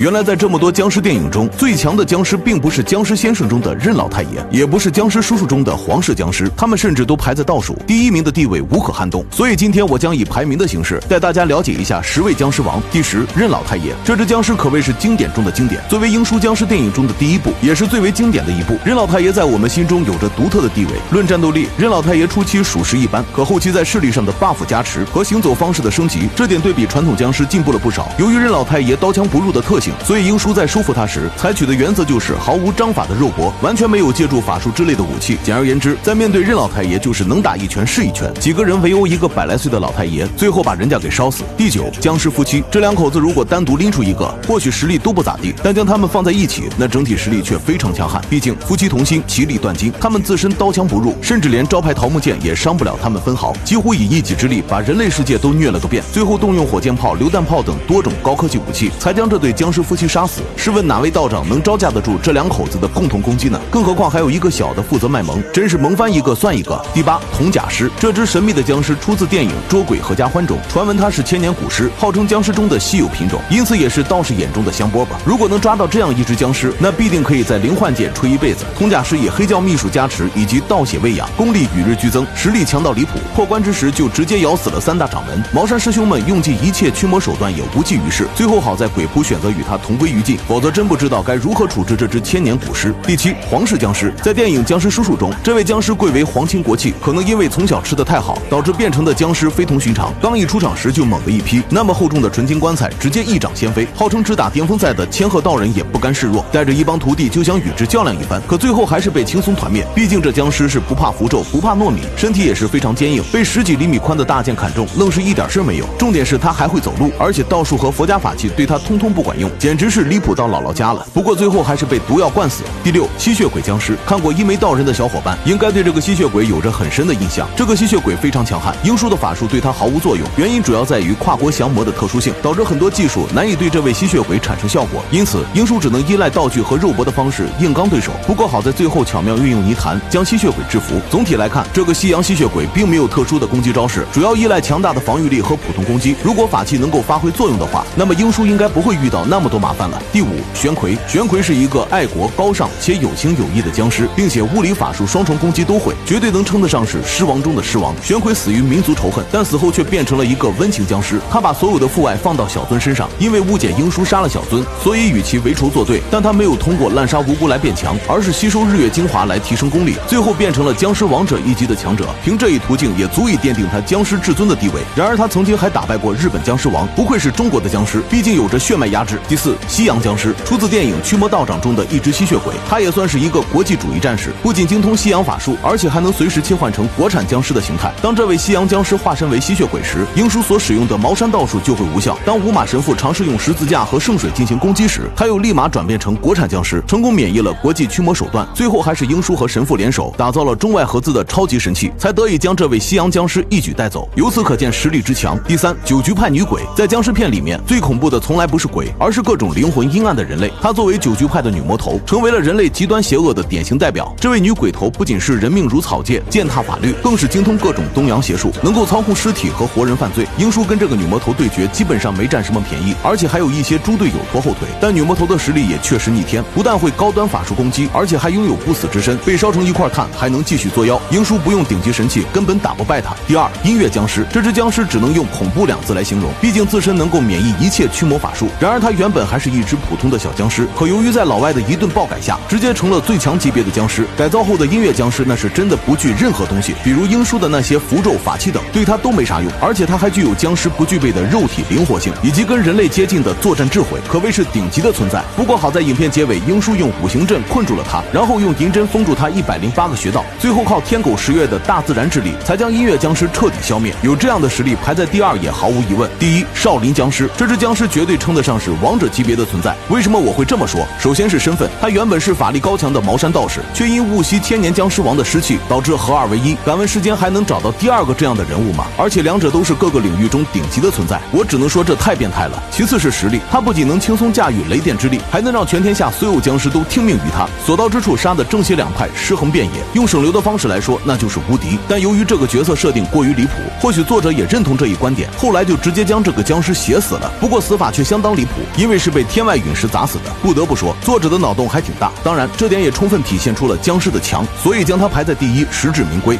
原来在这么多僵尸电影中，最强的僵尸并不是僵尸先生中的任老太爷，也不是僵尸叔叔中的黄氏僵尸，他们甚至都排在倒数，第一名的地位无可撼动。所以今天我将以排名的形式带大家了解一下10位僵尸王。第10，任老太爷。这只僵尸可谓是经典中的经典，作为英叔僵尸电影中的第一部，也是最为经典的一部。任老太爷在我们心中有着独特的地位。论战斗力，任老太爷初期属实一般，可后期在视力上的 buff 加持和行走方式的升级，这点对比传统僵尸进步了不少。由于任老太爷刀枪不入的特性，所以英叔在收服他时采取的原则就是毫无章法的肉搏，完全没有借助法术之类的武器。简而言之，在面对任老太爷就是能打一拳是一拳，几个人围殴一个100来岁的老太爷，最后把人家给烧死。第9，僵尸夫妻。这两口子如果单独拎出一个，或许实力都不咋地，但将他们放在一起，那整体实力却非常强悍。毕竟夫妻同心，其利断金，他们自身刀枪不入，甚至连招牌桃木剑也伤不了他们分毫，几乎以一己之力把人类世界都虐了个遍。最后动用火箭炮、榴弹炮等多种高科技武器，才将这对僵尸夫妻杀死。试问哪位道长能招架得住这两口子的共同攻击呢？更何况还有一个小的负责卖萌，真是萌翻一个算一个。第8，铜甲尸。这只神秘的僵尸出自电影《捉鬼合家欢》中，传闻它是千年古尸，号称僵尸中的稀有品种，因此也是道士眼中的香饽饽。如果能抓到这样一只僵尸，那必定可以在灵幻界吹一辈子。铜甲尸以黑教秘术加持以及盗血喂养，功力与日俱增，实力强到离谱。破关之时就直接咬死了3大掌门，茅山师兄们用尽一切驱魔手段也无济于事。最后好在鬼仆选择与他同归于尽，否则真不知道该如何处置这只千年古尸。第7，黄氏僵尸。在电影《僵尸叔叔》中，这位僵尸贵为皇亲国戚，可能因为从小吃得太好，导致变成的僵尸非同寻常。刚一出场时就猛地一劈，那么厚重的纯金棺材直接一掌掀飞，号称只打巅峰赛的千鹤道人也不甘示弱，带着一帮徒弟就想与之较量一番，可最后还是被轻松团灭。毕竟这僵尸是不怕符咒不怕糯米，身体也是非常坚硬，被10几厘米宽的大剑砍中，愣是一点事没有。重点是他还会走路，而且道术和佛家法器对他通通不管用，简直是离谱到姥姥家了。不过最后还是被毒药灌死。第6，吸血鬼僵尸。看过一眉道人的小伙伴应该对这个吸血鬼有着很深的印象。这个吸血鬼非常强悍，英叔的法术对他毫无作用，原因主要在于跨国降魔的特殊性，导致很多技术难以对这位吸血鬼产生效果，因此英叔只能依赖道具和肉搏的方式硬刚对手。不过好在最后巧妙运用泥潭将吸血鬼制服。总体来看，这个西洋吸血鬼并没有特殊的攻击招式，主要依赖强大的防御力和普通攻击。如果法器能够发挥作用的话，那么英叔应该不会遇到那么多麻烦了。第5，玄魁。玄魁是一个爱国高尚且有情有义的僵尸，并且物理法术双重攻击都会，绝对能称得上是狮王中的狮王。玄魁死于民族仇恨，但死后却变成了一个温情僵尸。他把所有的父爱放到小尊身上，因为误解英叔杀了小尊，所以与其为仇作对。但他没有通过滥杀无辜来变强，而是吸收日月精华来提升功力，最后变成了僵尸王者一级的强者。凭这一途径也足以奠定他僵尸至尊的地位。然而他曾经还打败过日本僵尸王，不愧是中国的僵尸，毕竟有着血脉压制。第4，西洋僵尸。出自电影《驱魔道长》中的一只吸血鬼，他也算是一个国际主义战士，不仅精通西洋法术，而且还能随时切换成国产僵尸的形态。当这位西洋僵尸化身为吸血鬼时，英叔所使用的茅山道术就会无效。当五马神父尝试用十字架和圣水进行攻击时，他又立马转变成国产僵尸，成功免疫了国际驱魔手段。最后还是英叔和神父联手打造了中外合资的超级神器，才得以将这位西洋僵尸一举带走。由此可见实力之强。第3，九局派女鬼。在僵尸片里面，最恐怖的从来不是鬼，而是各种灵魂阴暗的人类。她作为九局派的女魔头，成为了人类极端邪恶的典型代表。这位女鬼头不仅是人命如草芥，践踏法律，更是精通各种东洋邪术，能够操控尸体和活人犯罪。英叔跟这个女魔头对决基本上没占什么便宜，而且还有一些猪队友拖后腿。但女魔头的实力也确实逆天，不但会高端法术攻击，而且还拥有不死之身，被烧成一块炭还能继续作妖。英叔不用顶级神器根本打不败他。第2，音乐僵尸。这只僵尸只能用恐怖2字来形容，毕竟自身能够免疫一切驱魔法术。然而他原本还是一只普通的小僵尸，可由于在老外的一顿暴改下，直接成了最强级别的僵尸。改造后的音乐僵尸那是真的不惧任何东西，比如英叔的那些符咒法器等对他都没啥用，而且他还具有僵尸不具备的肉体灵活性，以及跟人类接近的作战智慧，可谓是顶级的存在。不过好在影片结尾，英叔用五行阵困住了他，然后用银针封住他108个穴道，最后靠天狗10月的大自然之力才将音乐僵尸彻底消灭。有这样的实力排在第2也毫无疑问。第1，少林僵尸。这只僵尸绝对称得上是王者级别的存在。为什么我会这么说？首先是身份，他原本是法力高强的茅山道士，却因误吸千年僵尸王的尸气，导致合2为1。敢问世间还能找到第2个这样的人物吗？而且两者都是各个领域中顶级的存在，我只能说这太变态了。其次是实力，他不仅能轻松驾驭雷电之力，还能让全天下所有僵尸都听命于他，所到之处杀的正邪两派尸横遍野。用省流的方式来说，那就是无敌。但由于这个角色设定过于离谱，或许作者也认同这一观点，后来就直接将这个僵尸写死了。不过死法却相当离谱，因为因为是被天外陨石砸死的。不得不说，作者的脑洞还挺大，当然这点也充分体现出了僵尸的强，所以将它排在第一实至名归。